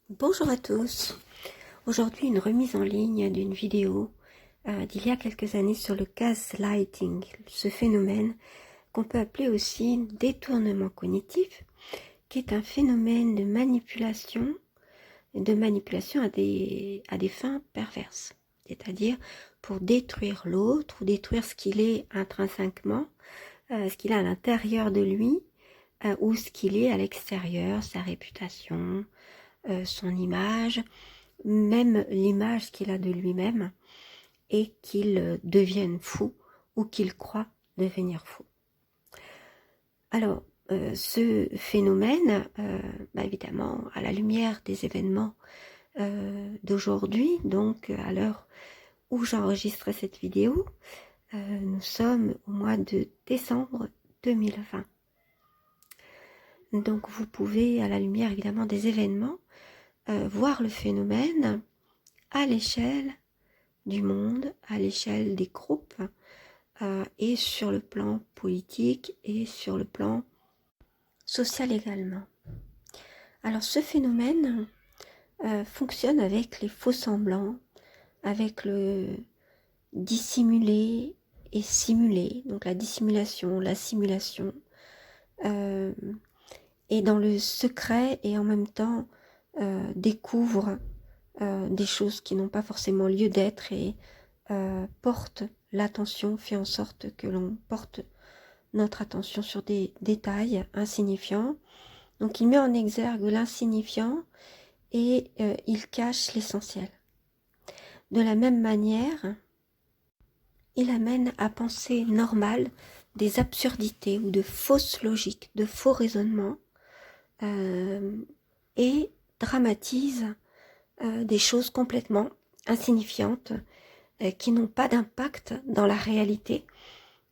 Bonjour à tous. Aujourd'hui, une remise en ligne d'une vidéo d'il y a quelques années sur le gaslighting, ce phénomène qu'on peut appeler aussi détournement cognitif, qui est un phénomène de manipulation à des fins perverses, c'est-à-dire pour détruire l'autre ou détruire ce qu'il est intrinsèquement, ce qu'il a à l'intérieur de lui ou ce qu'il est à l'extérieur, sa réputation, son image, même l'image qu'il a de lui-même, et qu'il devienne fou ou qu'il croit devenir fou. Alors, ce phénomène, évidemment, à la lumière des événements d'aujourd'hui, donc à l'heure où j'enregistre cette vidéo, nous sommes au mois de décembre 2020. Donc vous pouvez, à la lumière évidemment des événements, voir le phénomène à l'échelle du monde, à l'échelle des groupes, et sur le plan politique et sur le plan social également. Alors ce phénomène fonctionne avec les faux-semblants, avec le dissimulé et simulé, donc la dissimulation, la simulation, et dans le secret et en même temps découvre des choses qui n'ont pas forcément lieu d'être et porte l'attention, fait en sorte que l'on porte notre attention sur des détails insignifiants. Donc il met en exergue l'insignifiant et il cache l'essentiel. De la même manière, il amène à penser normal des absurdités ou de fausses logiques, de faux raisonnements, et dramatise des choses complètement insignifiantes qui n'ont pas d'impact dans la réalité,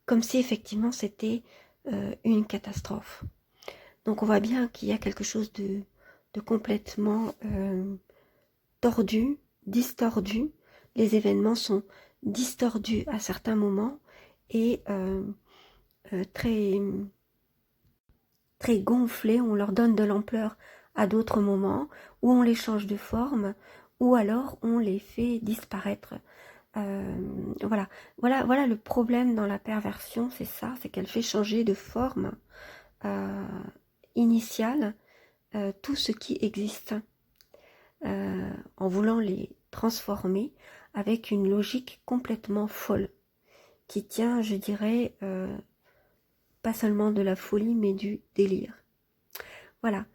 comme si effectivement c'était une catastrophe. Donc on voit bien qu'il y a quelque chose de complètement tordu, distordu. Les événements sont distordus à certains moments et très, très gonflés. On leur donne de l'ampleur à d'autres moments, où on les change de forme, ou alors on les fait disparaître. Voilà le problème dans la perversion, c'est ça, c'est qu'elle fait changer de forme initiale tout ce qui existe, en voulant les transformer avec une logique complètement folle, qui tient, je dirais, pas seulement de la folie, mais du délire. Voilà,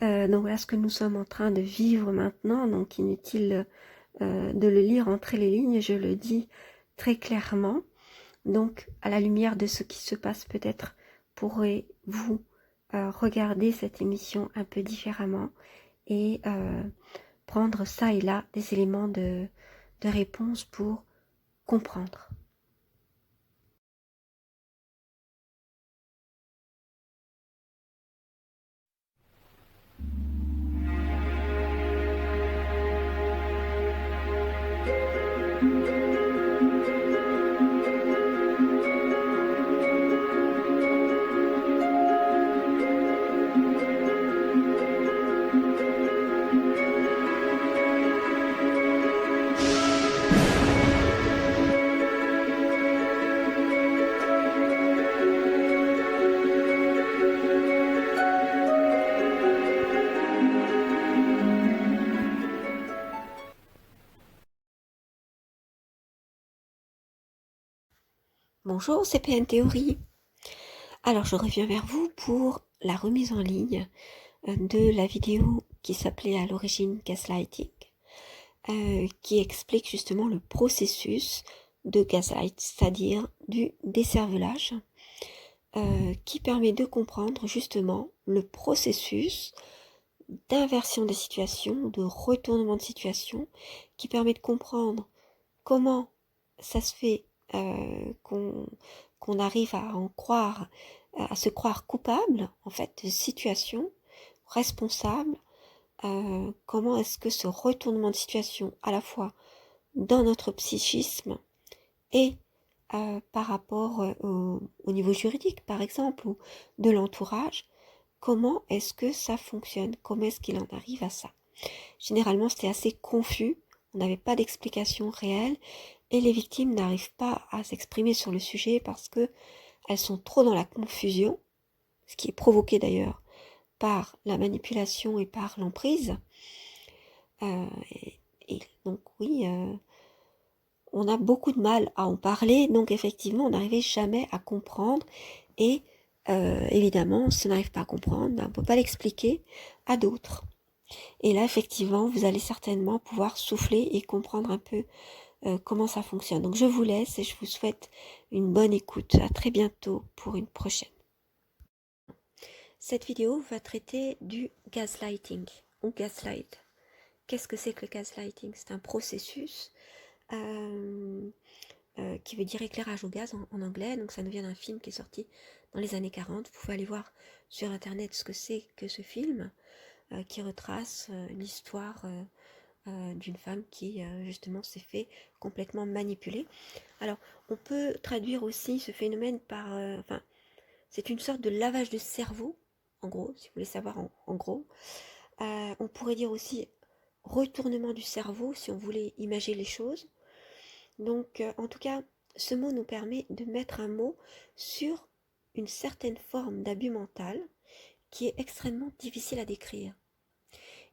donc voilà ce que nous sommes en train de vivre maintenant, donc inutile de le lire entre les lignes, je le dis très clairement. Donc à la lumière de ce qui se passe, peut-être pourrez-vous regarder cette émission un peu différemment et prendre ça et là des éléments de réponse pour comprendre. Bonjour, c'est PN Théorie. Alors je reviens vers vous pour la remise en ligne de la vidéo qui s'appelait à l'origine Gaslighting, qui explique justement le processus de gaslight, c'est-à-dire du décervelage, qui permet de comprendre justement le processus d'inversion des situations, de retournement de situation, qui permet de comprendre comment ça se fait qu'on arrive à en croire, à se croire coupable en fait de situation, responsable. Comment est-ce que ce retournement de situation, à la fois dans notre psychisme et par rapport au niveau juridique, par exemple, ou de l'entourage, comment est-ce que ça fonctionne? Comment est-ce qu'il en arrive à ça? Généralement, c'était assez confus, on n'avait pas d'explication réelle et les victimes n'arrivent pas à s'exprimer sur le sujet parce que elles sont trop dans la confusion, ce qui est provoqué d'ailleurs par la manipulation et par l'emprise. Et donc oui, on a beaucoup de mal à en parler, donc effectivement, on n'arrivait jamais à comprendre. Et évidemment, si on n'arrive pas à comprendre, on ne peut pas l'expliquer à d'autres. Et là, effectivement, vous allez certainement pouvoir souffler et comprendre un peu comment ça fonctionne. Donc je vous laisse et je vous souhaite une bonne écoute. À très bientôt pour une prochaine. Cette vidéo va traiter du gaslighting ou gaslight. Qu'est-ce que c'est que le gaslighting? C'est un processus qui veut dire éclairage au gaz en anglais. Donc ça nous vient d'un film qui est sorti dans les années 40. Vous pouvez aller voir sur internet ce que c'est que ce film qui retrace l'histoire d'une femme qui justement s'est fait complètement manipuler. Alors on peut traduire aussi ce phénomène par... c'est une sorte de lavage de cerveau, en gros, si vous voulez savoir en gros. On pourrait dire aussi retournement du cerveau, si on voulait imaginer les choses. Donc, en tout cas, ce mot nous permet de mettre un mot sur une certaine forme d'abus mental qui est extrêmement difficile à décrire.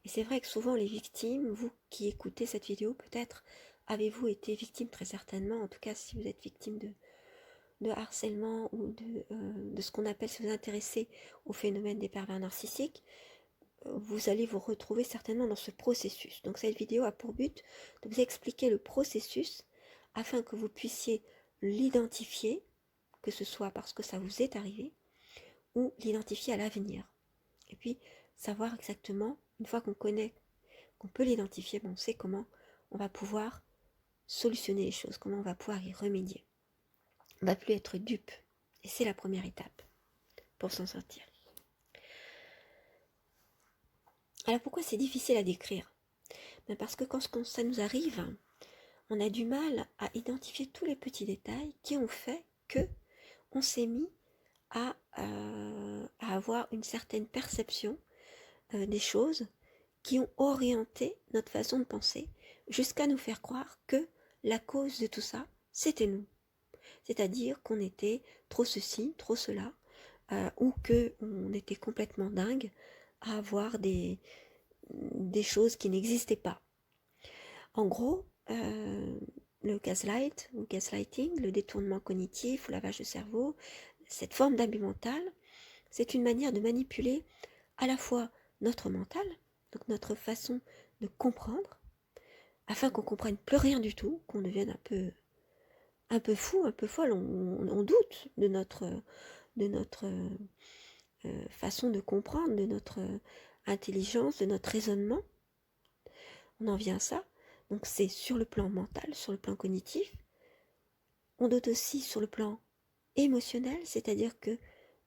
Et c'est vrai que souvent les victimes, vous qui écoutez cette vidéo, peut-être avez-vous été victime, très certainement, en tout cas si vous êtes victime de harcèlement ou de ce qu'on appelle, si vous intéressez au phénomène des pervers narcissiques, vous allez vous retrouver certainement dans ce processus. Donc cette vidéo a pour but de vous expliquer le processus afin que vous puissiez l'identifier, que ce soit parce que ça vous est arrivé, ou l'identifier à l'avenir. Et puis savoir exactement, une fois qu'on connaît, qu'on peut l'identifier, on sait comment on va pouvoir solutionner les choses, comment on va pouvoir y remédier. On ne va plus être dupe. Et c'est la première étape pour s'en sortir. Alors pourquoi c'est difficile à décrire? Parce que quand ça nous arrive, on a du mal à identifier tous les petits détails qui ont fait que on s'est mis à avoir une certaine perception des choses qui ont orienté notre façon de penser jusqu'à nous faire croire que la cause de tout ça, c'était nous. C'est-à-dire qu'on était trop ceci, trop cela, ou qu'on était complètement dingue à avoir des choses qui n'existaient pas. En gros, le gaslight ou gaslighting, le détournement cognitif ou lavage de cerveau, cette forme d'abus mental, c'est une manière de manipuler à la fois notre mental, donc notre façon de comprendre, afin qu'on comprenne plus rien du tout, qu'on devienne un peu fou, un peu folle, on doute de notre façon de comprendre, de notre intelligence, de notre raisonnement. On en vient à ça. Donc c'est sur le plan mental, sur le plan cognitif. On doute aussi sur le plan émotionnel, c'est-à-dire que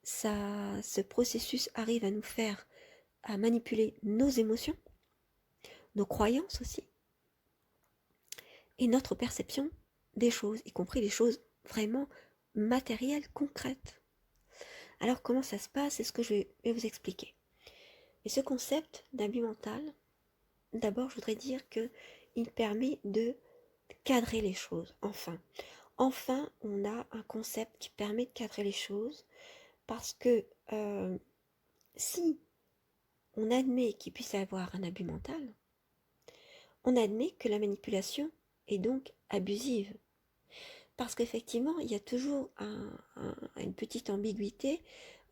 ce processus arrive à nous faire, à manipuler nos émotions, nos croyances aussi, et notre perception des choses, y compris les choses vraiment matérielles, concrètes. Alors comment ça se passe? C'est ce que je vais vous expliquer. Et ce concept d'abus mental, d'abord je voudrais dire qu'il permet de cadrer les choses, enfin. Enfin, on a un concept qui permet de cadrer les choses parce que si on admet qu'il puisse y avoir un abus mental, on admet que la manipulation est donc abusive. Parce qu'effectivement, il y a toujours une petite ambiguïté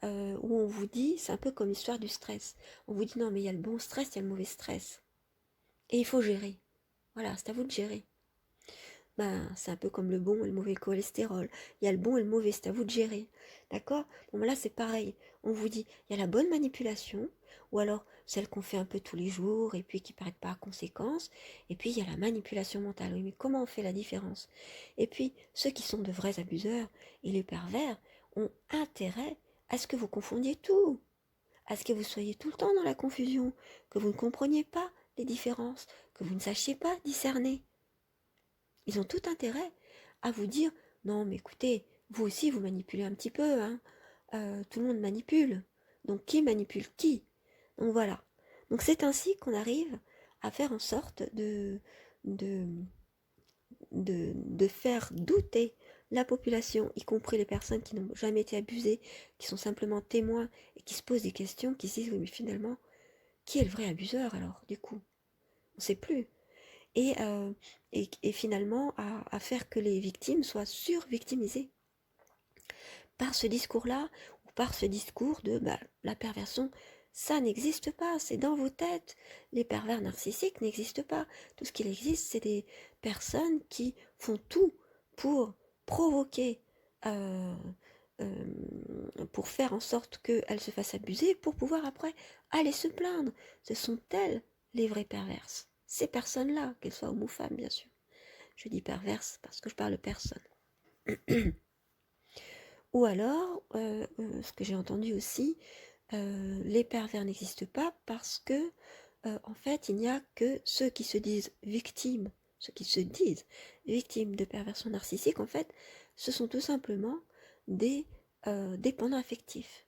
où on vous dit, c'est un peu comme l'histoire du stress. On vous dit non mais il y a le bon stress, il y a le mauvais stress. Et il faut gérer. Voilà, c'est à vous de gérer. C'est un peu comme le bon et le mauvais cholestérol. Il y a le bon et le mauvais, c'est à vous de gérer. D'accord? Bon, là, c'est pareil. On vous dit, il y a la bonne manipulation, ou alors celle qu'on fait un peu tous les jours, et puis qui ne paraît pas à conséquence, et puis il y a la manipulation mentale. Oui, mais comment on fait la différence? Et puis, ceux qui sont de vrais abuseurs, et les pervers, ont intérêt à ce que vous confondiez tout, à ce que vous soyez tout le temps dans la confusion, que vous ne compreniez pas les différences, que vous ne sachiez pas discerner. Ils ont tout intérêt à vous dire non mais écoutez, vous aussi vous manipulez un petit peu, hein. Tout le monde manipule. Donc qui manipule qui? Donc voilà. Donc c'est ainsi qu'on arrive à faire en sorte de, de faire douter la population, y compris les personnes qui n'ont jamais été abusées, qui sont simplement témoins et qui se posent des questions, qui se disent oui mais finalement, qui est le vrai abuseur alors du coup? On ne sait plus. Et finalement à faire que les victimes soient survictimisées par ce discours-là, ou par ce discours de la perversion, ça n'existe pas, c'est dans vos têtes. Les pervers narcissiques n'existent pas. Tout ce qu'il existe, c'est des personnes qui font tout pour provoquer, euh, euh, pour faire en sorte qu'elles se fassent abuser, pour pouvoir après aller se plaindre. Ce sont elles les vraies perverses. Ces personnes-là, qu'elles soient hommes ou femmes, bien sûr. Je dis perverses parce que je parle de personnes. Ou alors, ce que j'ai entendu aussi, les pervers n'existent pas parce que, en fait, il n'y a que ceux qui se disent victimes, de perversion narcissique, en fait, ce sont tout simplement des dépendants affectifs.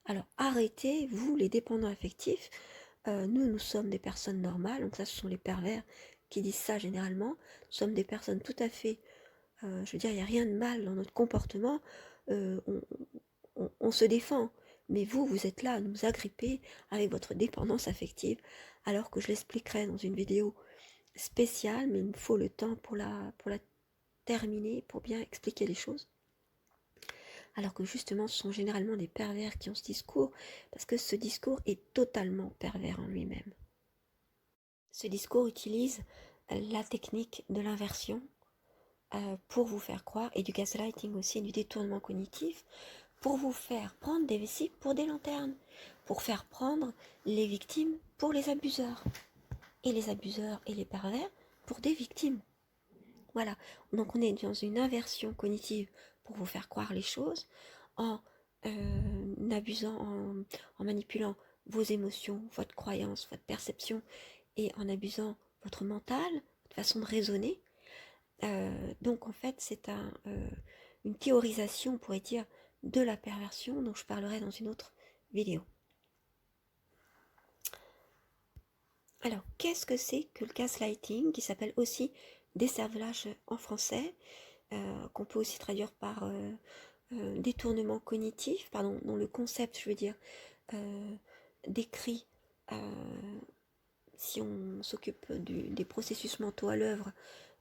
Alors, arrêtez, vous, les dépendants affectifs. Nous sommes des personnes normales, donc ça, ce sont les pervers qui disent ça généralement. Nous sommes des personnes tout à fait, je veux dire, il n'y a rien de mal dans notre comportement. Euh, on se défend. Mais vous, vous êtes là à nous agripper avec votre dépendance affective, alors que je l'expliquerai dans une vidéo spéciale, mais il me faut le temps pour la terminer, pour bien expliquer les choses. Alors que justement, ce sont généralement des pervers qui ont ce discours, parce que ce discours est totalement pervers en lui-même. Ce discours utilise la technique de l'inversion pour vous faire croire, et du gaslighting aussi, et du détournement cognitif, pour vous faire prendre des vessies pour des lanternes, pour faire prendre les victimes pour les abuseurs, et les abuseurs et les pervers pour des victimes. Voilà, donc on est dans une inversion cognitive pour vous faire croire les choses, en abusant, en manipulant vos émotions, votre croyance, votre perception, et en abusant votre mental, votre façon de raisonner. Donc en fait c'est une théorisation, on pourrait dire, de la perversion, dont je parlerai dans une autre vidéo. Alors, qu'est-ce que c'est que le gaslighting, qui s'appelle aussi décervelage en français, qu'on peut aussi traduire par détournement cognitif, pardon, dont le concept, je veux dire, décrit, si on s'occupe des processus mentaux à l'œuvre,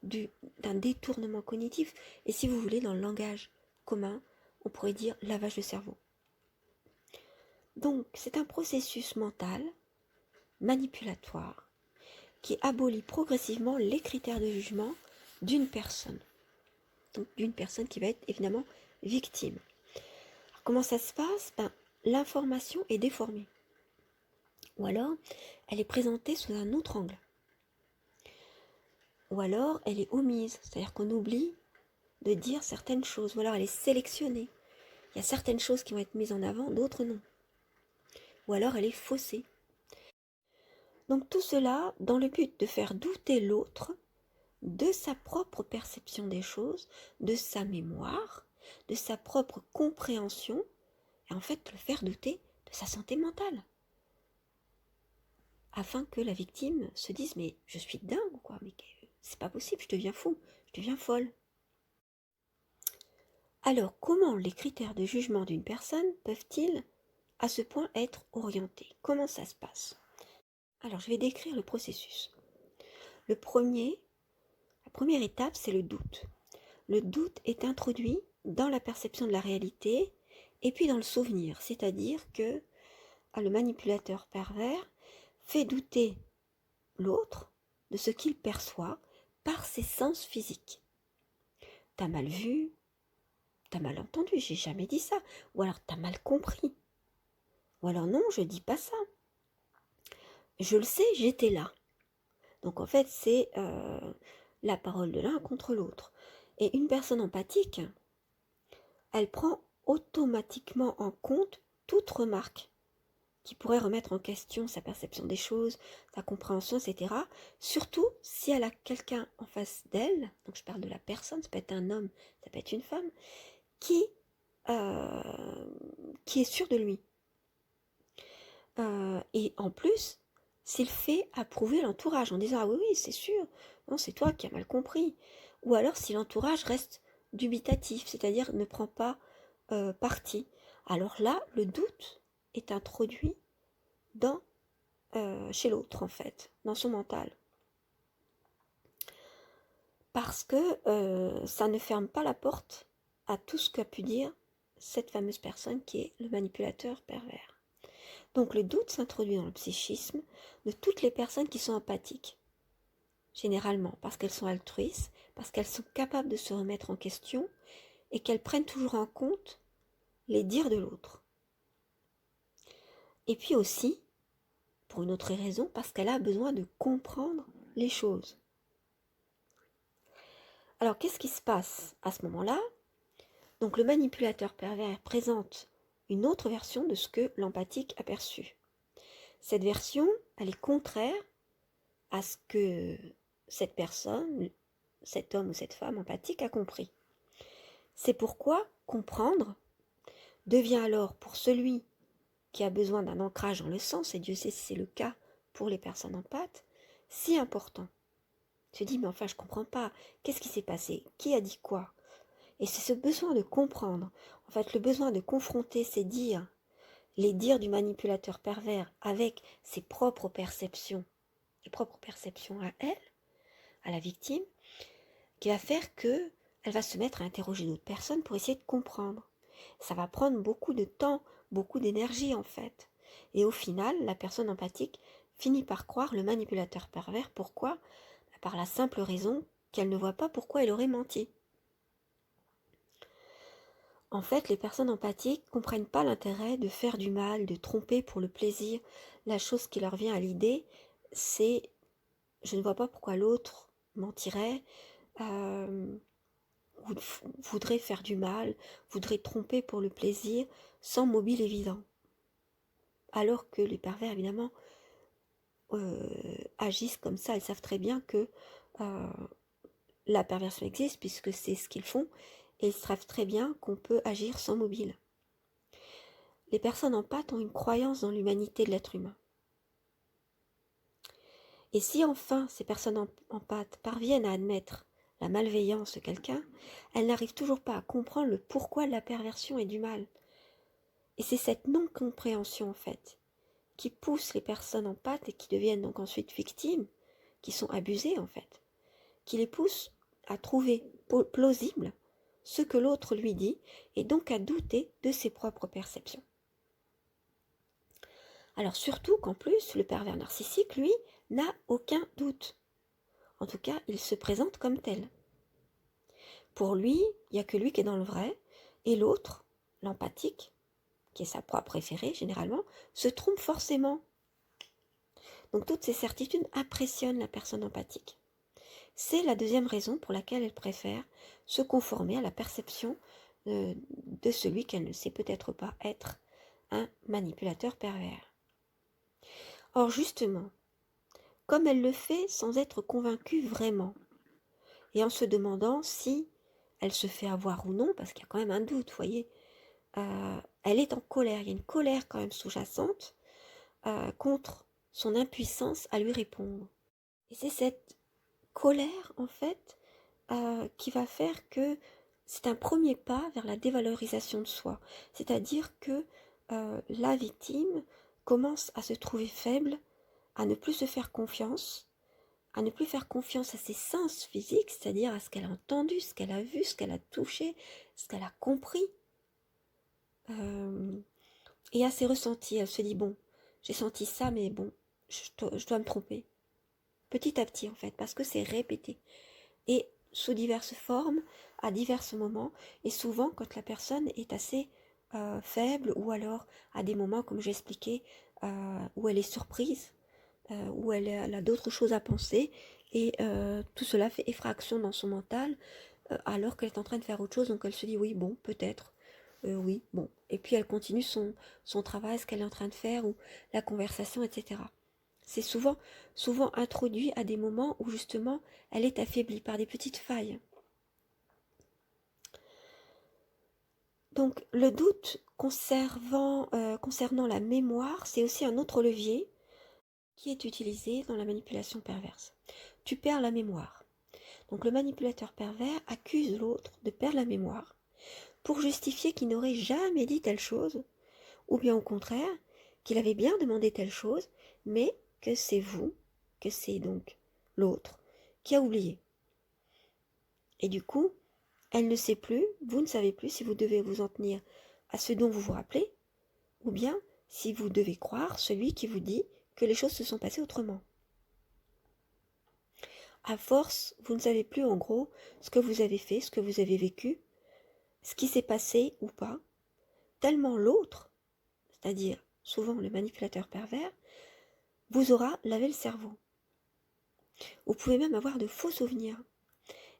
d'un détournement cognitif, et si vous voulez, dans le langage commun, on pourrait dire lavage de cerveau. Donc, c'est un processus mental manipulatoire qui abolit progressivement les critères de jugement d'une personne. Donc, d'une personne qui va être évidemment victime. Alors, comment ça se passe? L'information est déformée. Ou alors, elle est présentée sous un autre angle. Ou alors, elle est omise, c'est-à-dire qu'on oublie de dire certaines choses. Ou alors, elle est sélectionnée. Il y a certaines choses qui vont être mises en avant, d'autres non. Ou alors, elle est faussée. Donc tout cela dans le but de faire douter l'autre de sa propre perception des choses, de sa mémoire, de sa propre compréhension, et en fait le faire douter de sa santé mentale. Afin que la victime se dise mais je suis dingue ou quoi, mais c'est pas possible, je deviens fou, je deviens folle. Alors comment les critères de jugement d'une personne peuvent-ils à ce point être orientés? Comment ça se passe? Alors je vais décrire le processus. La première étape, c'est le doute. Le doute est introduit dans la perception de la réalité et puis dans le souvenir, c'est-à-dire que le manipulateur pervers fait douter l'autre de ce qu'il perçoit par ses sens physiques. T'as mal vu, t'as mal entendu, j'ai jamais dit ça, ou alors t'as mal compris, ou alors non, je dis pas ça. Je le sais, j'étais là. Donc en fait, c'est la parole de l'un contre l'autre. Et une personne empathique, elle prend automatiquement en compte toute remarque qui pourrait remettre en question sa perception des choses, sa compréhension, etc. Surtout si elle a quelqu'un en face d'elle, donc je parle de la personne, ça peut être un homme, ça peut être une femme, qui est sûr de lui. Et en plus, s'il fait approuver l'entourage en disant « Ah oui, oui, c'est sûr, non, c'est toi qui as mal compris ». Ou alors si l'entourage reste dubitatif, c'est-à-dire ne prend pas parti. Alors là, le doute est introduit chez l'autre, en fait, dans son mental. Parce que ça ne ferme pas la porte à tout ce qu'a pu dire cette fameuse personne qui est le manipulateur pervers. Donc le doute s'introduit dans le psychisme de toutes les personnes qui sont empathiques, généralement parce qu'elles sont altruistes, parce qu'elles sont capables de se remettre en question et qu'elles prennent toujours en compte les dires de l'autre. Et puis aussi, pour une autre raison, parce qu'elle a besoin de comprendre les choses. Alors qu'est-ce qui se passe à ce moment-là? Donc le manipulateur pervers présente une autre version de ce que l'empathique a perçu. Cette version, elle est contraire à ce que cette personne, cet homme ou cette femme empathique a compris. C'est pourquoi comprendre devient alors pour celui qui a besoin d'un ancrage dans le sens, et Dieu sait si c'est le cas pour les personnes empathes, si important. Tu te dis, mais enfin je comprends pas, qu'est-ce qui s'est passé? Qui a dit quoi? Et c'est ce besoin de comprendre, en fait le besoin de confronter ces dires, les dires du manipulateur pervers avec ses propres perceptions à elle, à la victime, qui va faire que elle va se mettre à interroger d'autres personnes pour essayer de comprendre. Ça va prendre beaucoup de temps, beaucoup d'énergie en fait. Et au final, la personne empathique finit par croire le manipulateur pervers. Pourquoi? Par la simple raison qu'elle ne voit pas pourquoi il aurait menti. En fait, les personnes empathiques comprennent pas l'intérêt de faire du mal, de tromper pour le plaisir. La chose qui leur vient à l'idée, c'est je ne vois pas pourquoi l'autre mentirait, voudrait faire du mal, voudrait tromper pour le plaisir, sans mobile évident. Alors que les pervers, évidemment, agissent comme ça. Ils savent très bien que la perversion existe, puisque c'est ce qu'ils font, et ils savent très bien qu'on peut agir sans mobile. Les personnes empathes ont une croyance dans l'humanité de l'être humain. Et si enfin ces personnes empathes parviennent à admettre la malveillance de quelqu'un, elles n'arrivent toujours pas à comprendre le pourquoi de la perversion et du mal. Et c'est cette non-compréhension, en fait, qui pousse les personnes empathes et qui deviennent donc ensuite victimes, qui sont abusées, en fait, qui les pousse à trouver plausible ce que l'autre lui dit et donc à douter de ses propres perceptions. Alors surtout qu'en plus, le pervers narcissique, lui, n'a aucun doute. En tout cas, il se présente comme tel. Pour lui, il n'y a que lui qui est dans le vrai, et l'autre, l'empathique, qui est sa proie préférée généralement, se trompe forcément. Donc toutes ces certitudes impressionnent la personne empathique. C'est la deuxième raison pour laquelle elle préfère se conformer à la perception de celui qu'elle ne sait peut-être pas être un manipulateur pervers. Or justement, comme elle le fait sans être convaincue vraiment, et en se demandant si elle se fait avoir ou non, parce qu'il y a quand même un doute, vous voyez, elle est en colère, il y a une colère quand même sous-jacente contre son impuissance à lui répondre. Et c'est cette colère, en fait, qui va faire que c'est un premier pas vers la dévalorisation de soi. C'est-à-dire que la victime commence à se trouver faible, à ne plus se faire confiance, à ne plus faire confiance à ses sens physiques, c'est-à-dire à ce qu'elle a entendu, ce qu'elle a vu, ce qu'elle a touché, ce qu'elle a compris, et à ses ressentis. Elle se dit, bon, j'ai senti ça, mais bon, je dois me tromper. Petit à petit, en fait, parce que c'est répété. Et sous diverses formes, à divers moments, et souvent quand la personne est assez faible, ou alors à des moments, comme j'expliquais, où elle est surprise, où elle a d'autres choses à penser, et tout cela fait effraction dans son mental, alors qu'elle est en train de faire autre chose, donc elle se dit oui, bon, peut-être, oui, bon, et puis elle continue son travail, ce qu'elle est en train de faire, ou la conversation, etc. C'est souvent introduit à des moments où justement elle est affaiblie par des petites failles. Donc le doute concernant la mémoire, c'est aussi un autre levier qui est utilisé dans la manipulation perverse. Tu perds la mémoire. Donc le manipulateur pervers accuse l'autre de perdre la mémoire pour justifier qu'il n'aurait jamais dit telle chose, ou bien au contraire, qu'il avait bien demandé telle chose, mais que c'est vous, que c'est donc l'autre, qui a oublié. Et du coup, elle ne sait plus, vous ne savez plus si vous devez vous en tenir à ce dont vous vous rappelez, ou bien si vous devez croire celui qui vous dit que les choses se sont passées autrement. À force, vous ne savez plus en gros ce que vous avez fait, ce que vous avez vécu, ce qui s'est passé ou pas, tellement l'autre, c'est-à-dire souvent le manipulateur pervers, vous aura lavé le cerveau. Vous pouvez même avoir de faux souvenirs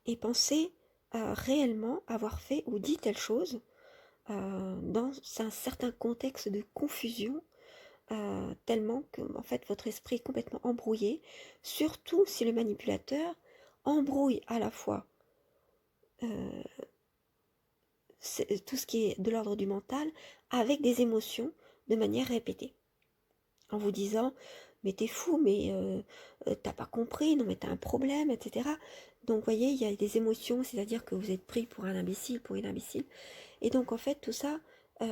et penser réellement avoir fait ou dit telle chose dans un certain contexte de confusion, tellement que en fait votre esprit est complètement embrouillé, surtout si le manipulateur embrouille à la fois tout ce qui est de l'ordre du mental avec des émotions de manière répétée. En vous disant, mais t'es fou, mais t'as pas compris, non mais t'as un problème, etc. Donc vous voyez, il y a des émotions, c'est-à-dire que vous êtes pris pour un imbécile, pour une imbécile. Et donc en fait, tout ça,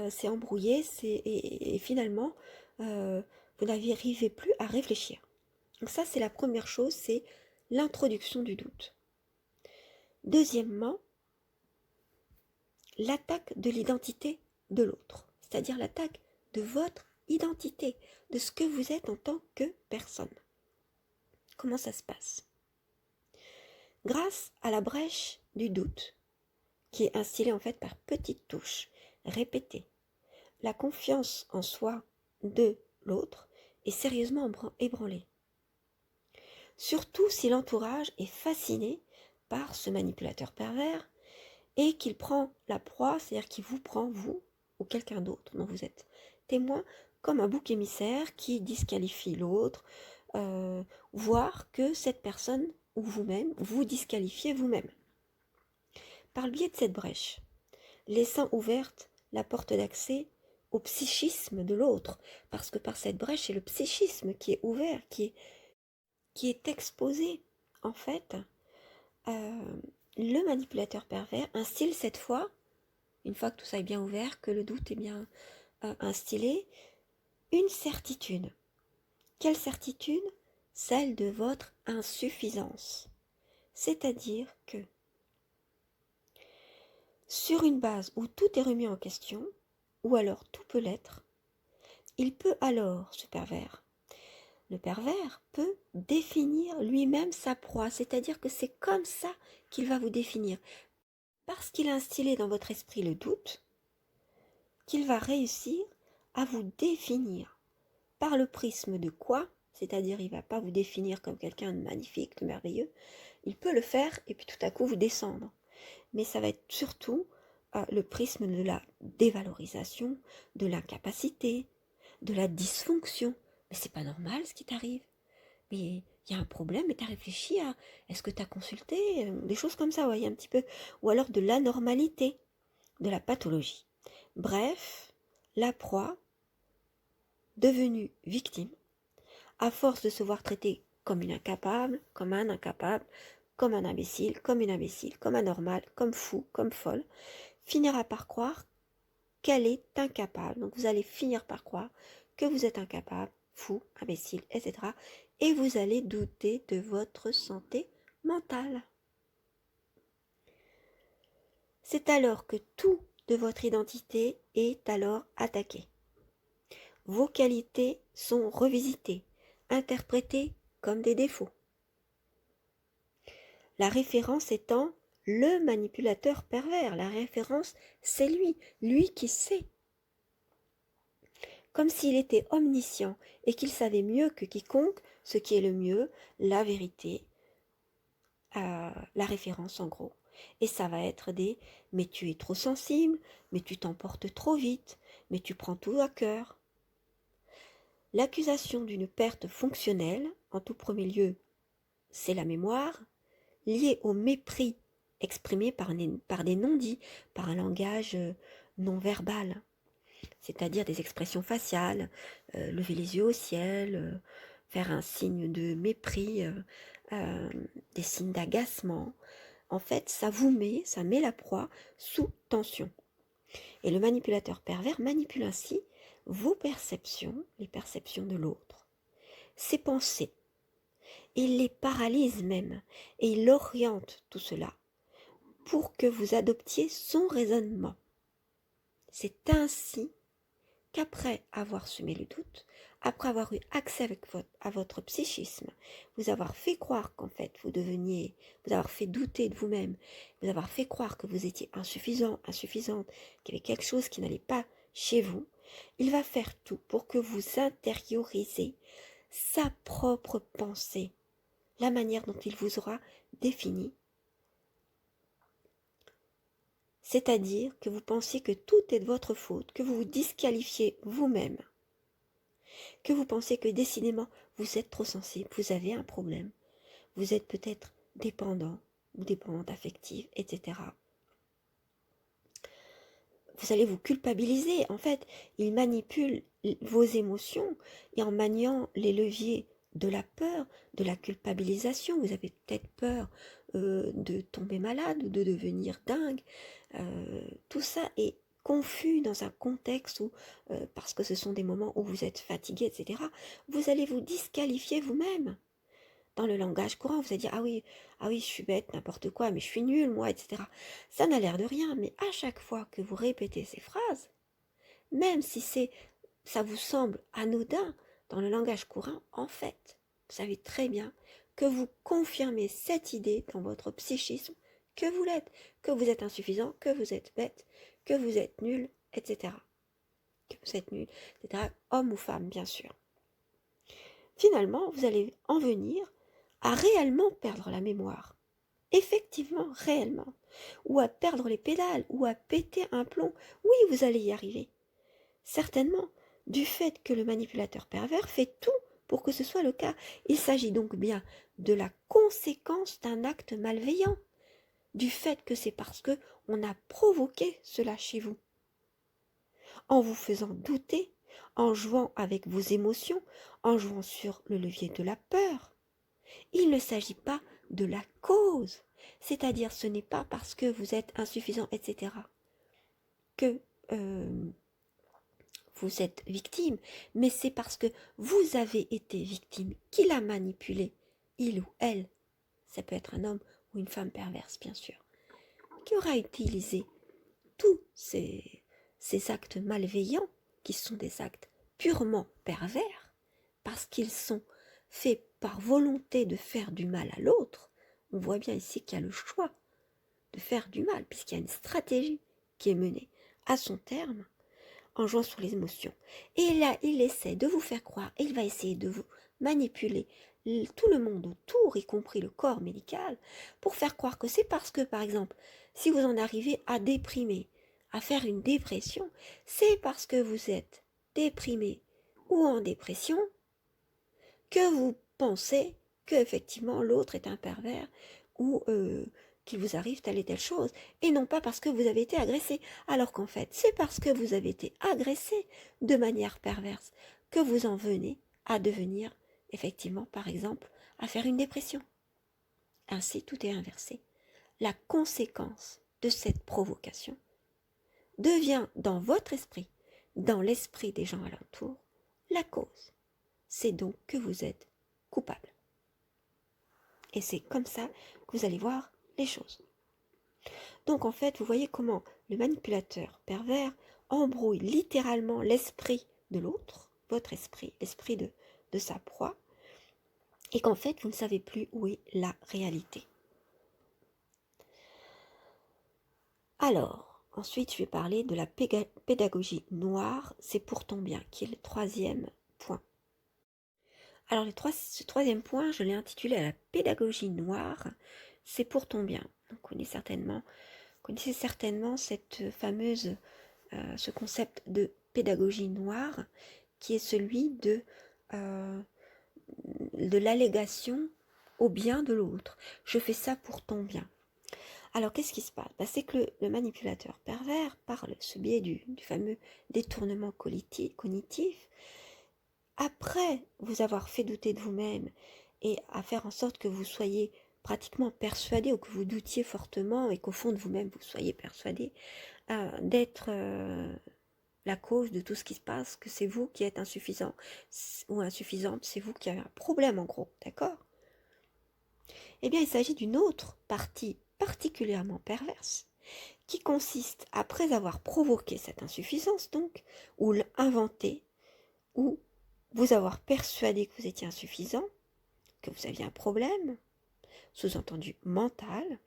c'est embrouillé, et finalement, vous n'arrivez plus à réfléchir. Donc ça, c'est la première chose, c'est l'introduction du doute. Deuxièmement, l'attaque de l'identité de l'autre, c'est-à-dire l'attaque de votre identité, de ce que vous êtes en tant que personne. Comment ça se passe? Grâce à la brèche du doute, qui est instillée en fait par petites touches, répétées, la confiance en soi de l'autre est sérieusement ébranlée. Surtout si l'entourage est fasciné par ce manipulateur pervers et qu'il prend la proie, c'est-à-dire qu'il vous prend, vous, ou quelqu'un d'autre dont vous êtes témoin, comme un bouc émissaire qui disqualifie l'autre, voire que cette personne ou vous-même, vous disqualifiez vous-même. Par le biais de cette brèche, laissant ouverte la porte d'accès au psychisme de l'autre, parce que par cette brèche, c'est le psychisme qui est ouvert, qui est exposé, en fait, le manipulateur pervers instille cette fois, une fois que tout ça est bien ouvert, que le doute est bien instillé, une certitude. Quelle certitude? Celle de votre insuffisance. C'est-à-dire que, sur une base où tout est remis en question, ou alors tout peut l'être, il peut alors, ce pervers, le pervers peut définir lui-même sa proie, c'est-à-dire que c'est comme ça qu'il va vous définir. Parce qu'il a instillé dans votre esprit le doute, qu'il va réussir à vous définir. Par le prisme de quoi? C'est-à-dire il ne va pas vous définir comme quelqu'un de magnifique, de merveilleux. Il peut le faire et puis tout à coup vous descendre. Mais ça va être surtout le prisme de la dévalorisation, de l'incapacité, de la dysfonction. Mais c'est pas normal ce qui t'arrive. Mais il y a un problème, mais tu as réfléchi à est-ce que tu as consulté, des choses comme ça, voyez un petit peu. Ou alors de l'anormalité, de la pathologie. Bref, la proie, devenue victime, à force de se voir traitée comme une incapable, comme un incapable, comme un imbécile, comme une imbécile, comme anormal, comme fou, comme folle, finira par croire qu'elle est incapable. Donc vous allez finir par croire que vous êtes incapable, fou, imbécile, etc. Et vous allez douter de votre santé mentale. C'est alors que tout de votre identité est alors attaqué. Vos qualités sont revisitées, interprétées comme des défauts. La référence étant le manipulateur pervers. La référence, c'est lui qui sait. Comme s'il était omniscient et qu'il savait mieux que quiconque ce qui est le mieux, la vérité, la référence en gros. Et ça va être des « mais tu es trop sensible, mais tu t'emportes trop vite, mais tu prends tout à cœur ». L'accusation d'une perte fonctionnelle, en tout premier lieu, c'est la mémoire, liée au mépris exprimé par des non-dits, par un langage non verbal, c'est-à-dire des expressions faciales, lever les yeux au ciel, faire un signe de mépris, des signes d'agacement. En fait, ça met la proie sous tension. Et le manipulateur pervers manipule ainsi vos perceptions, les perceptions de l'autre, ses pensées. Il les paralyse même et il oriente tout cela pour que vous adoptiez son raisonnement. C'est ainsi qu'après avoir semé le doute, après avoir eu accès à votre psychisme, vous avoir fait croire qu'en fait vous avoir fait douter de vous-même, vous avoir fait croire que vous étiez insuffisant, insuffisante, qu'il y avait quelque chose qui n'allait pas chez vous, il va faire tout pour que vous intériorisez sa propre pensée, la manière dont il vous aura défini. C'est-à-dire que vous pensiez que tout est de votre faute, que vous vous disqualifiez vous-même, que vous pensez que décidément vous êtes trop sensible, vous avez un problème, vous êtes peut-être dépendant ou dépendante affective, etc. Vous allez vous culpabiliser. En fait, il manipule vos émotions et en maniant les leviers de la peur, de la culpabilisation, vous avez peut-être peur de tomber malade ou de devenir dingue. Tout ça est confus dans un contexte où, parce que ce sont des moments où vous êtes fatigué, etc., vous allez vous disqualifier vous-même. Dans le langage courant, vous allez dire ah oui, je suis bête, n'importe quoi, mais je suis nulle, moi, etc. Ça n'a l'air de rien, mais à chaque fois que vous répétez ces phrases, même si ça vous semble anodin dans le langage courant, en fait, vous savez très bien que vous confirmez cette idée dans votre psychisme que vous l'êtes, que vous êtes insuffisant, que vous êtes bête, que vous êtes nul, etc. Que vous êtes nul, etc. Homme ou femme, bien sûr. Finalement, vous allez en venir à réellement perdre la mémoire. Effectivement, réellement. Ou à perdre les pédales, ou à péter un plomb. Oui, vous allez y arriver. Certainement, du fait que le manipulateur pervers fait tout pour que ce soit le cas. Il s'agit donc bien de la conséquence d'un acte malveillant, du fait que c'est parce que on a provoqué cela chez vous. En vous faisant douter, en jouant avec vos émotions, en jouant sur le levier de la peur. Il ne s'agit pas de la cause, c'est-à-dire ce n'est pas parce que vous êtes insuffisant, etc., que vous êtes victime, mais c'est parce que vous avez été victime qu'il a manipulé, il ou elle, ça peut être un homme ou une femme perverse, bien sûr, qui aura utilisé tous ces actes malveillants, qui sont des actes purement pervers, parce qu'ils sont faits par volonté de faire du mal à l'autre. On voit bien ici qu'il y a le choix de faire du mal, puisqu'il y a une stratégie qui est menée à son terme en jouant sur les émotions. Et là, il essaie de vous faire croire, et il va essayer de vous manipuler tout le monde autour, y compris le corps médical, pour faire croire que c'est parce que, par exemple, si vous en arrivez à déprimer, à faire une dépression, c'est parce que vous êtes déprimé ou en dépression que vous pensez que effectivement l'autre est un pervers ou qu'il vous arrive telle et telle chose, et non pas parce que vous avez été agressé, alors qu'en fait c'est parce que vous avez été agressé de manière perverse que vous en venez à devenir effectivement, par exemple, à faire une dépression. Ainsi tout est inversé. La conséquence de cette provocation devient dans votre esprit, dans l'esprit des gens alentours, la cause. C'est donc que vous êtes coupable. Et c'est comme ça que vous allez voir les choses. Donc en fait, vous voyez comment le manipulateur pervers embrouille littéralement l'esprit de l'autre, votre esprit, l'esprit de sa proie, et qu'en fait, vous ne savez plus où est la réalité. Alors, ensuite, je vais parler de la pédagogie noire, c'est pour ton bien, qui est le troisième point. Alors, ce troisième point, je l'ai intitulé à la pédagogie noire, c'est pour ton bien. Donc, connaissez certainement cette fameuse, ce concept de pédagogie noire, qui est celui de l'allégation au bien de l'autre. Je fais ça pour ton bien. Alors, qu'est-ce qui se passe? C'est que le manipulateur pervers, par ce biais du fameux détournement cognitif, après vous avoir fait douter de vous-même et à faire en sorte que vous soyez pratiquement persuadé ou que vous doutiez fortement et qu'au fond de vous-même vous soyez persuadé d'être la cause de tout ce qui se passe, que c'est vous qui êtes insuffisant ou insuffisante, c'est vous qui avez un problème en gros, d'accord? Eh bien, il s'agit d'une autre partie particulièrement perverse qui consiste, après avoir provoqué cette insuffisance donc, ou l'inventer, ou vous avoir persuadé que vous étiez insuffisant, que vous aviez un problème, sous-entendu mental,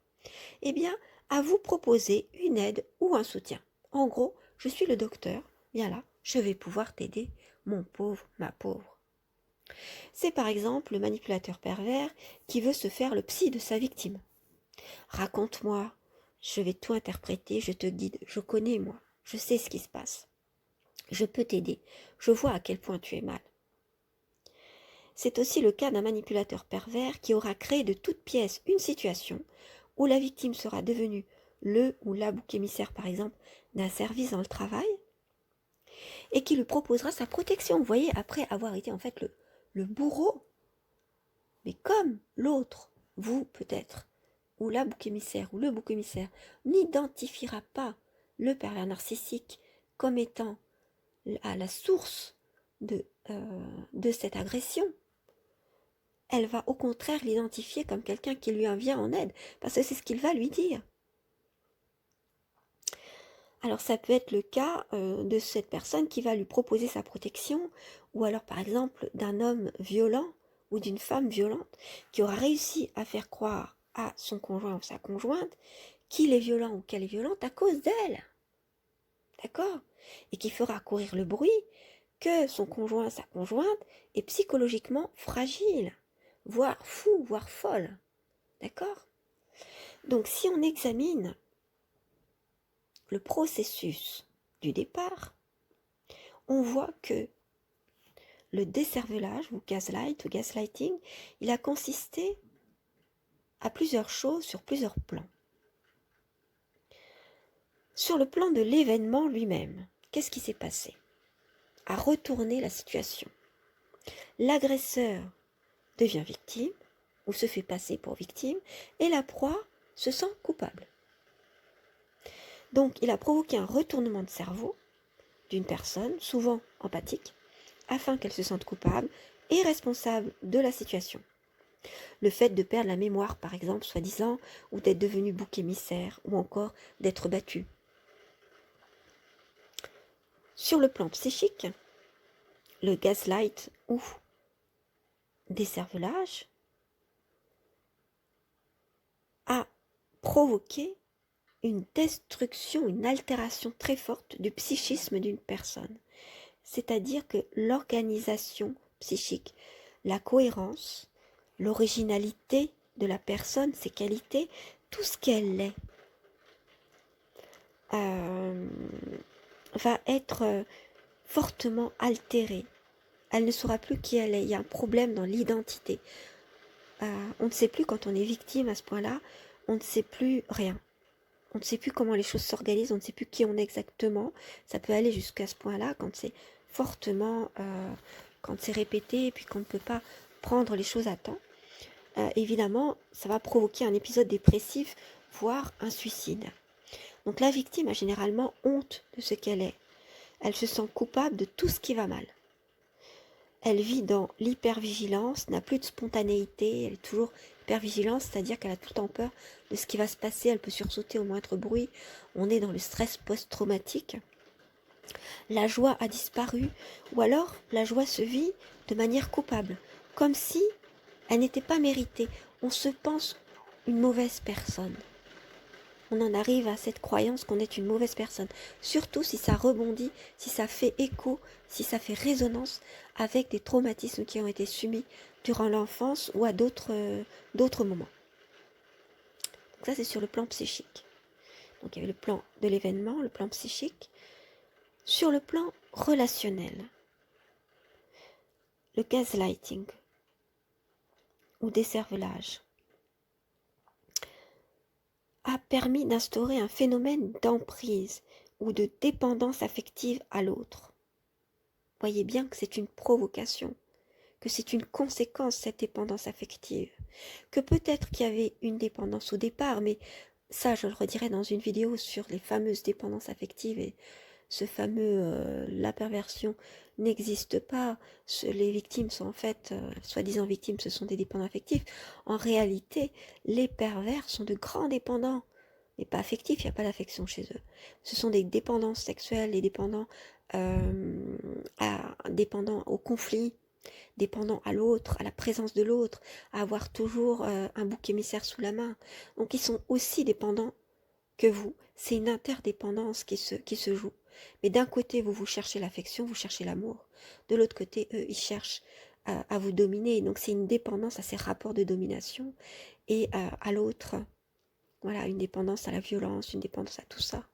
eh bien, à vous proposer une aide ou un soutien. En gros, je suis le docteur, viens là, je vais pouvoir t'aider, mon pauvre, ma pauvre. C'est par exemple le manipulateur pervers qui veut se faire le psy de sa victime. Raconte-moi, je vais tout interpréter, je te guide, je connais moi, je sais ce qui se passe. Je peux t'aider, je vois à quel point tu es mal. C'est aussi le cas d'un manipulateur pervers qui aura créé de toutes pièces une situation où la victime sera devenue le ou la bouc émissaire, par exemple, d'un service dans le travail, et qui lui proposera sa protection, vous voyez, après avoir été en fait le bourreau. Mais comme l'autre, vous peut-être, ou la bouc émissaire, ou le bouc émissaire, n'identifiera pas le pervers narcissique comme étant à la source de cette agression, elle va au contraire l'identifier comme quelqu'un qui lui en vient en aide, parce que c'est ce qu'il va lui dire. Alors ça peut être le cas de cette personne qui va lui proposer sa protection, ou alors par exemple d'un homme violent ou d'une femme violente qui aura réussi à faire croire à son conjoint ou sa conjointe qu'il est violent ou qu'elle est violente à cause d'elle. D'accord? Et qui fera courir le bruit que son conjoint, sa conjointe, est psychologiquement fragile, voire fou, voire folle. D'accord? Donc si on examine le processus du départ, on voit que le décervelage ou gaslight ou gaslighting, il a consisté à plusieurs choses sur plusieurs plans. Sur le plan de l'événement lui-même, qu'est-ce qui s'est passé? À retourner la situation. L'agresseur devient victime ou se fait passer pour victime et la proie se sent coupable. Donc il a provoqué un retournement de cerveau d'une personne, souvent empathique, afin qu'elle se sente coupable et responsable de la situation. Le fait de perdre la mémoire, par exemple, soi-disant, ou d'être devenu bouc émissaire, ou encore d'être battu. Sur le plan psychique, le gaslight ou décervelage a provoqué une destruction, une altération très forte du psychisme d'une personne. C'est-à-dire que l'organisation psychique, la cohérence, l'originalité de la personne, ses qualités, tout ce qu'elle est, va être fortement altérée. Elle ne saura plus qui elle est. Il y a un problème dans l'identité. On ne sait plus quand on est victime à ce point-là, on ne sait plus rien. On ne sait plus comment les choses s'organisent, on ne sait plus qui on est exactement. Ça peut aller jusqu'à ce point-là quand c'est fortement, quand c'est répété et puis qu'on ne peut pas prendre les choses à temps. Évidemment, ça va provoquer un épisode dépressif, voire un suicide. Donc la victime a généralement honte de ce qu'elle est. Elle se sent coupable de tout ce qui va mal. Elle vit dans l'hypervigilance, n'a plus de spontanéité, elle est toujours hypervigilante, c'est-à-dire qu'elle a tout le temps peur de ce qui va se passer, elle peut sursauter au moindre bruit, on est dans le stress post-traumatique. La joie a disparu, ou alors la joie se vit de manière coupable, comme si elle n'était pas méritée. On se pense une mauvaise personne. On en arrive à cette croyance qu'on est une mauvaise personne, surtout si ça rebondit, si ça fait écho, si ça fait résonance avec des traumatismes qui ont été subis durant l'enfance ou à d'autres moments. Donc ça, c'est sur le plan psychique. Donc il y avait le plan de l'événement, le plan psychique. Sur le plan relationnel, le gaslighting ou décervelage a permis d'instaurer un phénomène d'emprise ou de dépendance affective à l'autre. voyez bien que c'est une provocation, que c'est une conséquence, cette dépendance affective, que peut-être qu'il y avait une dépendance au départ, mais ça, je le redirai dans une vidéo sur les fameuses dépendances affectives et ce fameux la perversion n'existe pas. Les victimes sont en fait, soi-disant victimes, ce sont des dépendants affectifs. En réalité, les pervers sont de grands dépendants, mais pas affectifs, il n'y a pas d'affection chez eux. Ce sont des dépendances sexuelles, des dépendants, dépendants au conflit, dépendants à l'autre, à la présence de l'autre, à avoir toujours un bouc émissaire sous la main. Donc ils sont aussi dépendants que vous. C'est une interdépendance qui se joue. Mais d'un côté, vous cherchez l'affection, vous cherchez l'amour. De l'autre côté, eux, ils cherchent à vous dominer. Donc c'est une dépendance à ces rapports de domination et à l'autre. Voilà, une dépendance à la violence, une dépendance à tout ça.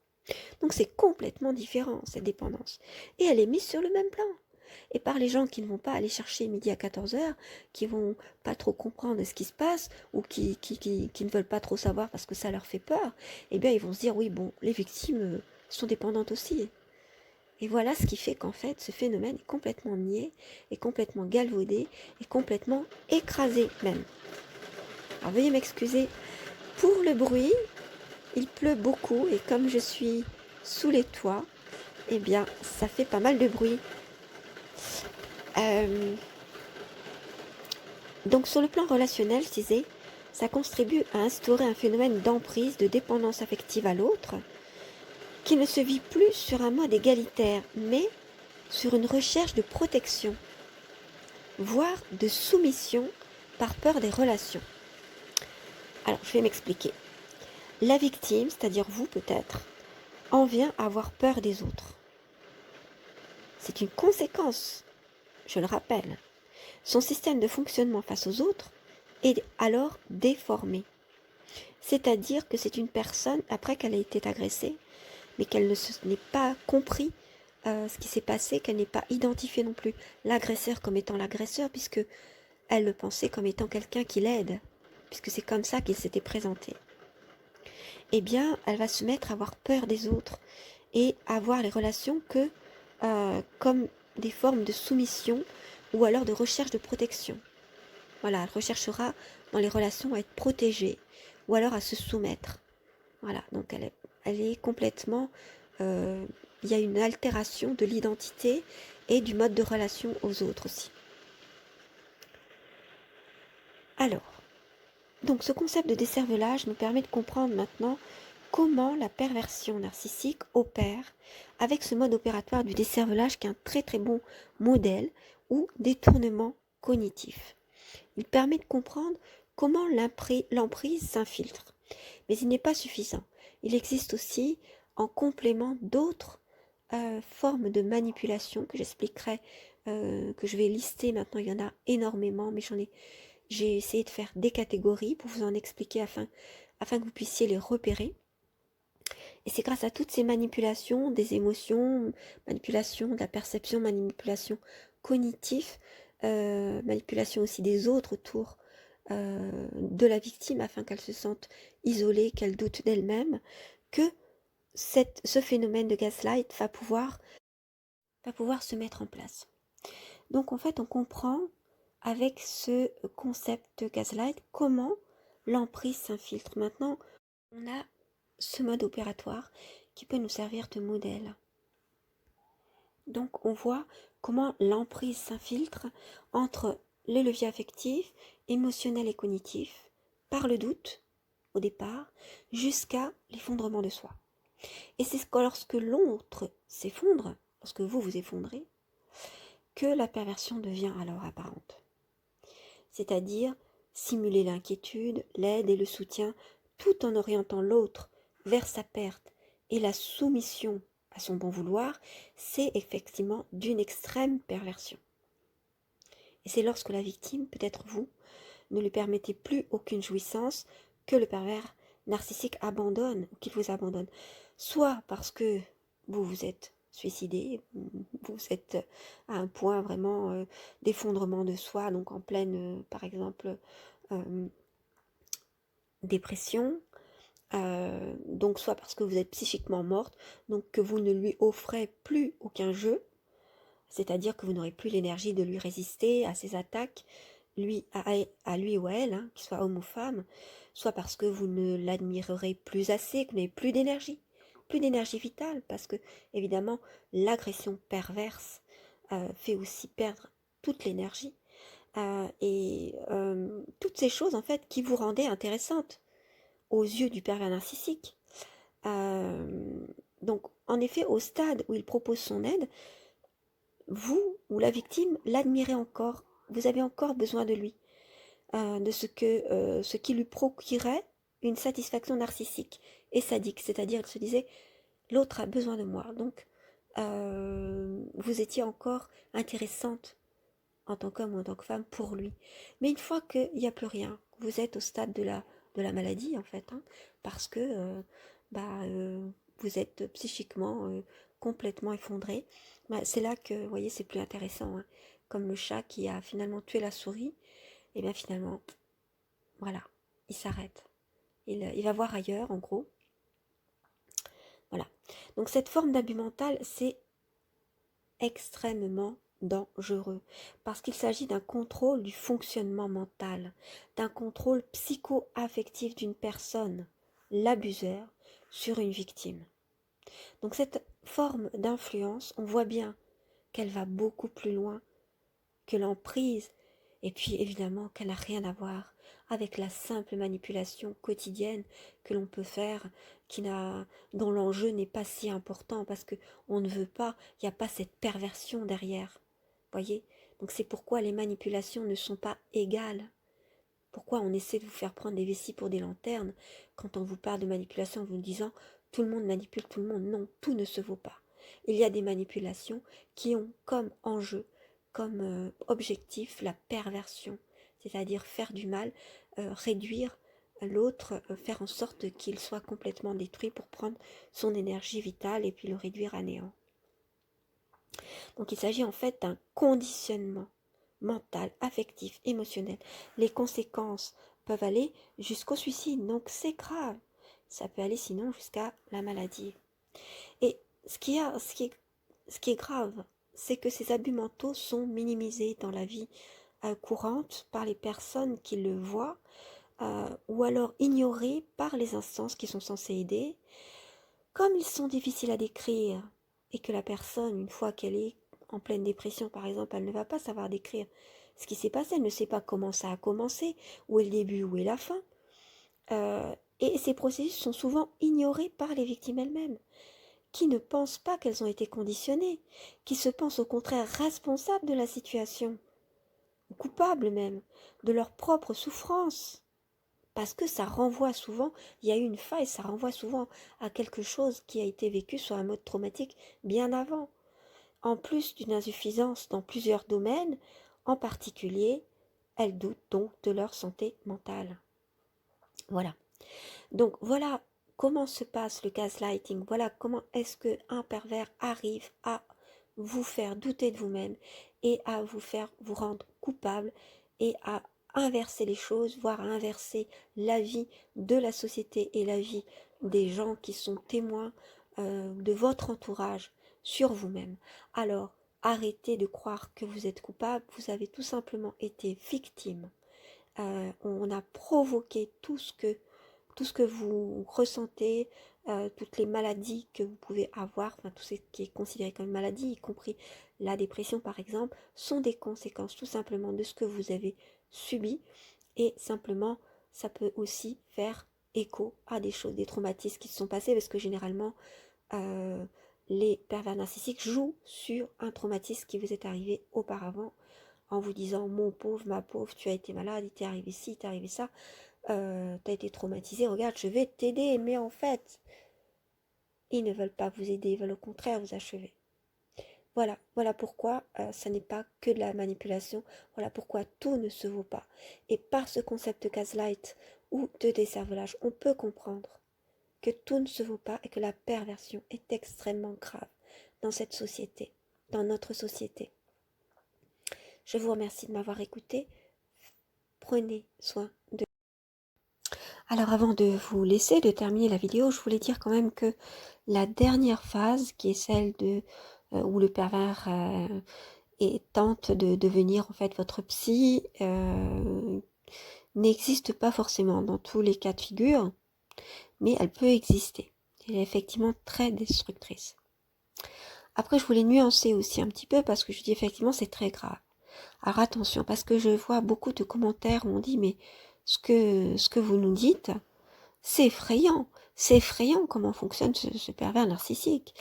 Donc c'est complètement différent, cette dépendance. Et elle est mise sur le même plan. Et par les gens qui ne vont pas aller chercher midi à 14 heures, qui vont pas trop comprendre ce qui se passe, ou qui ne veulent pas trop savoir parce que ça leur fait peur, eh bien ils vont se dire, oui, bon, les victimes sont dépendantes aussi. Et voilà ce qui fait qu'en fait, ce phénomène est complètement nié, est complètement galvaudé, est complètement écrasé même. Alors veuillez m'excuser pour le bruit, il pleut beaucoup, et comme je suis sous les toits, eh bien, ça fait pas mal de bruit. Donc sur le plan relationnel, je disais, ça contribue à instaurer un phénomène d'emprise, de dépendance affective à l'autre, qui ne se vit plus sur un mode égalitaire, mais sur une recherche de protection, voire de soumission par peur des relations. Alors, je vais m'expliquer. La victime, c'est-à-dire vous peut-être, en vient à avoir peur des autres. C'est une conséquence, je le rappelle. Son système de fonctionnement face aux autres est alors déformé. C'est-à-dire que c'est une personne, après qu'elle ait été agressée, mais qu'elle n'ait pas compris ce qui s'est passé, qu'elle n'ait pas identifié non plus l'agresseur comme étant l'agresseur, puisque elle le pensait comme étant quelqu'un qui l'aide, puisque c'est comme ça qu'il s'était présenté. Eh bien, elle va se mettre à avoir peur des autres et à voir les relations que comme des formes de soumission ou alors de recherche de protection. Voilà, elle recherchera dans les relations à être protégée ou alors à se soumettre. Voilà, donc elle est complètement... il y a une altération de l'identité et du mode de relation aux autres aussi. Alors, donc ce concept de décervelage nous permet de comprendre maintenant comment la perversion narcissique opère avec ce mode opératoire du décervelage qui est un très très bon modèle ou détournement cognitif. Il permet de comprendre comment l'emprise s'infiltre. Mais il n'est pas suffisant. Il existe aussi en complément d'autres formes de manipulation que j'expliquerai, que je vais lister maintenant. Il y en a énormément, mais j'ai essayé de faire des catégories pour vous en expliquer afin que vous puissiez les repérer. Et c'est grâce à toutes ces manipulations des émotions, manipulation de la perception, manipulation cognitive, manipulation aussi des autres autour de la victime afin qu'elle se sente isolée, qu'elle doute d'elle-même, que ce phénomène de gaslight va pouvoir se mettre en place. Donc en fait, on comprend avec ce concept de gaslight comment l'emprise s'infiltre. Maintenant, on a ce mode opératoire qui peut nous servir de modèle. Donc on voit comment l'emprise s'infiltre entre les leviers affectifs, émotionnels et cognitifs, par le doute au départ, jusqu'à l'effondrement de soi. Et c'est lorsque l'autre s'effondre, lorsque vous vous effondrez, que la perversion devient alors apparente. C'est-à-dire simuler l'inquiétude, l'aide et le soutien, tout en orientant l'autre vers sa perte et la soumission à son bon vouloir, c'est effectivement d'une extrême perversion. Et c'est lorsque la victime, peut-être vous, ne lui permettez plus aucune jouissance que le pervers narcissique abandonne ou qu'il vous abandonne. Soit parce que vous vous êtes suicidé, vous êtes à un point vraiment d'effondrement de soi, donc en pleine, par exemple, dépression, donc soit parce que vous êtes psychiquement morte, donc que vous ne lui offrez plus aucun jeu, c'est-à-dire que vous n'aurez plus l'énergie de lui résister à ses attaques, lui, à lui ou à elle, hein, qu'il soit homme ou femme, soit parce que vous ne l'admirerez plus assez, que vous n'avez plus d'énergie vitale, parce que, évidemment, l'agression perverse fait aussi perdre toute l'énergie, toutes ces choses, en fait, qui vous rendaient intéressante aux yeux du pervers narcissique. Donc, en effet, au stade où il propose son aide, vous ou la victime l'admirez encore, vous avez encore besoin de lui, de ce qui lui procurait une satisfaction narcissique et sadique, c'est-à-dire il se disait l'autre a besoin de moi, donc vous étiez encore intéressante en tant qu'homme ou en tant que femme pour lui. Mais une fois qu'il n'y a plus rien, vous êtes au stade de la maladie en fait, hein, parce que vous êtes psychiquement complètement effondré. Bah, c'est là que, vous voyez, c'est plus intéressant, hein. Comme le chat qui a finalement tué la souris, et bien finalement, voilà, il s'arrête. Il va voir ailleurs, en gros. Voilà. Donc cette forme d'abus mental, c'est extrêmement dangereux parce qu'il s'agit d'un contrôle du fonctionnement mental, d'un contrôle psycho-affectif d'une personne, l'abuseur, sur une victime. Donc cette forme d'influence, on voit bien qu'elle va beaucoup plus loin que l'emprise, et puis évidemment qu'elle n'a rien à voir avec la simple manipulation quotidienne que l'on peut faire, dont l'enjeu n'est pas si important parce que on ne veut pas, il n'y a pas cette perversion derrière. Voyez? Donc c'est pourquoi les manipulations ne sont pas égales. Pourquoi on essaie de vous faire prendre des vessies pour des lanternes quand on vous parle de manipulation en vous disant tout le monde manipule tout le monde? Non, tout ne se vaut pas. Il y a des manipulations qui ont comme enjeu, comme objectif la perversion, c'est-à-dire faire du mal, réduire l'autre, faire en sorte qu'il soit complètement détruit pour prendre son énergie vitale et puis le réduire à néant. Donc il s'agit en fait d'un conditionnement mental, affectif, émotionnel. Les conséquences peuvent aller jusqu'au suicide, donc c'est grave. Ça peut aller sinon jusqu'à la maladie. Et ce qui est grave, c'est que ces abus mentaux sont minimisés dans la vie courante par les personnes qui le voient, ou alors ignorés par les instances qui sont censées aider. Comme ils sont difficiles à décrire et que la personne, une fois qu'elle est en pleine dépression par exemple, elle ne va pas savoir décrire ce qui s'est passé, elle ne sait pas comment ça a commencé, où est le début, où est la fin. Et ces processus sont souvent ignorés par les victimes elles-mêmes, qui ne pensent pas qu'elles ont été conditionnées, qui se pensent au contraire responsables de la situation, coupables même, de leur propre souffrance. Parce que ça renvoie souvent, il y a eu une faille, ça renvoie souvent à quelque chose qui a été vécu sur un mode traumatique bien avant. En plus d'une insuffisance dans plusieurs domaines, en particulier, elles doutent donc de leur santé mentale. Voilà. Donc voilà comment se passe le gaslighting. Voilà comment est-ce qu'un pervers arrive à vous faire douter de vous-même et à vous faire vous rendre coupable et à inverser les choses, voire à inverser la vie de la société et la vie des gens qui sont témoins de votre entourage sur vous-même. Alors, arrêtez de croire que vous êtes coupable, vous avez tout simplement été victime. On a provoqué tout ce que vous ressentez, toutes les maladies que vous pouvez avoir, enfin tout ce qui est considéré comme maladie, y compris la dépression par exemple, sont des conséquences tout simplement de ce que vous avez subi, et simplement ça peut aussi faire écho à des choses, des traumatismes qui se sont passés, parce que généralement les pervers narcissiques jouent sur un traumatisme qui vous est arrivé auparavant en vous disant mon pauvre, ma pauvre, tu as été malade, il t'est arrivé ci, il t'est arrivé ça, t'as été traumatisé, regarde, je vais t'aider, mais en fait, ils ne veulent pas vous aider, ils veulent au contraire vous achever. Voilà pourquoi ça n'est pas que de la manipulation, voilà pourquoi tout ne se vaut pas. Et par ce concept de gaslight ou de décervelage, on peut comprendre que tout ne se vaut pas et que la perversion est extrêmement grave dans cette société, dans notre société. Je vous remercie de m'avoir écouté. Prenez soin de vous. Alors avant de vous laisser, de terminer la vidéo, je voulais dire quand même que la dernière phase, qui est celle de où le pervers et tente de devenir en fait votre psy n'existe pas forcément dans tous les cas de figure, mais elle peut exister. Elle est effectivement très destructrice. Après, je voulais nuancer aussi un petit peu parce que je dis effectivement c'est très grave. Alors attention, parce que je vois beaucoup de commentaires où on dit mais ce que vous nous dites, c'est effrayant. C'est effrayant comment fonctionne ce pervers narcissique.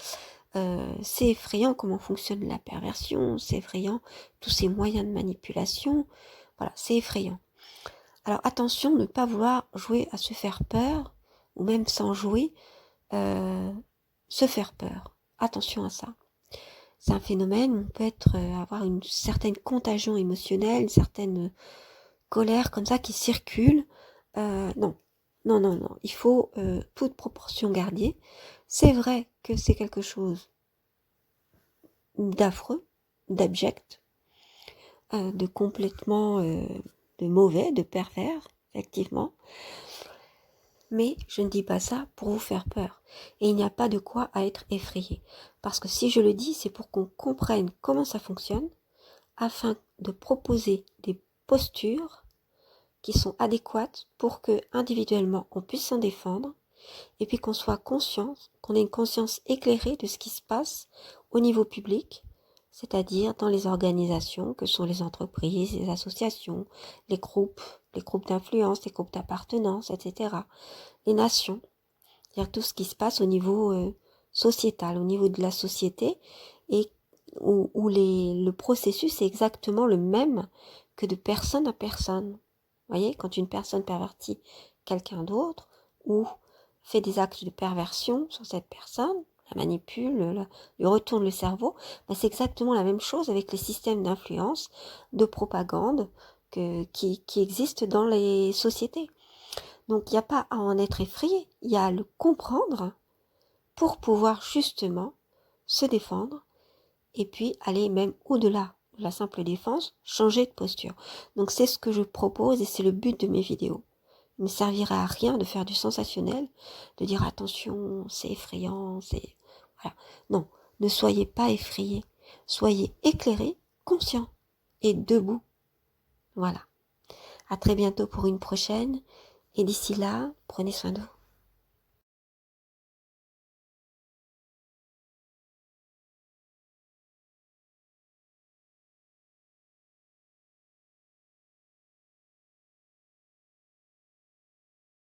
C'est effrayant comment fonctionne la perversion. C'est effrayant tous ces moyens de manipulation. Voilà, c'est effrayant. Alors attention, ne pas vouloir jouer à se faire peur, ou même sans jouer, se faire peur. Attention à ça. C'est un phénomène où on peut avoir une certaine contagion émotionnelle, une certaine colère comme ça qui circule. Non, non, non, non. Il faut toute proportion garder. C'est vrai que c'est quelque chose d'affreux, d'abject, de complètement de mauvais, de pervers, effectivement. Mais je ne dis pas ça pour vous faire peur. Et il n'y a pas de quoi à être effrayé. Parce que si je le dis, c'est pour qu'on comprenne comment ça fonctionne, afin de proposer des postures qui sont adéquates pour que, individuellement, on puisse s'en défendre, et puis qu'on soit conscient, qu'on ait une conscience éclairée de ce qui se passe au niveau public, c'est-à-dire dans les organisations que sont les entreprises, les associations, les groupes d'influence, les groupes d'appartenance, etc. Les nations, c'est-à-dire tout ce qui se passe au niveau sociétal, au niveau de la société, et où le processus est exactement le même que de personne à personne. Vous voyez, quand une personne pervertit quelqu'un d'autre, ou fait des actes de perversion sur cette personne, la manipule, lui retourne le cerveau, ben c'est exactement la même chose avec les systèmes d'influence, de propagande qui existent dans les sociétés. Donc il n'y a pas à en être effrayé, il y a à le comprendre pour pouvoir justement se défendre et puis aller même au-delà de la simple défense, changer de posture. Donc c'est ce que je propose et c'est le but de mes vidéos. Il ne servira à rien de faire du sensationnel, de dire attention, c'est effrayant, c'est... Voilà. Non, ne soyez pas effrayés, soyez éclairés, conscients et debout. Voilà. À très bientôt pour une prochaine et d'ici là, prenez soin de vous.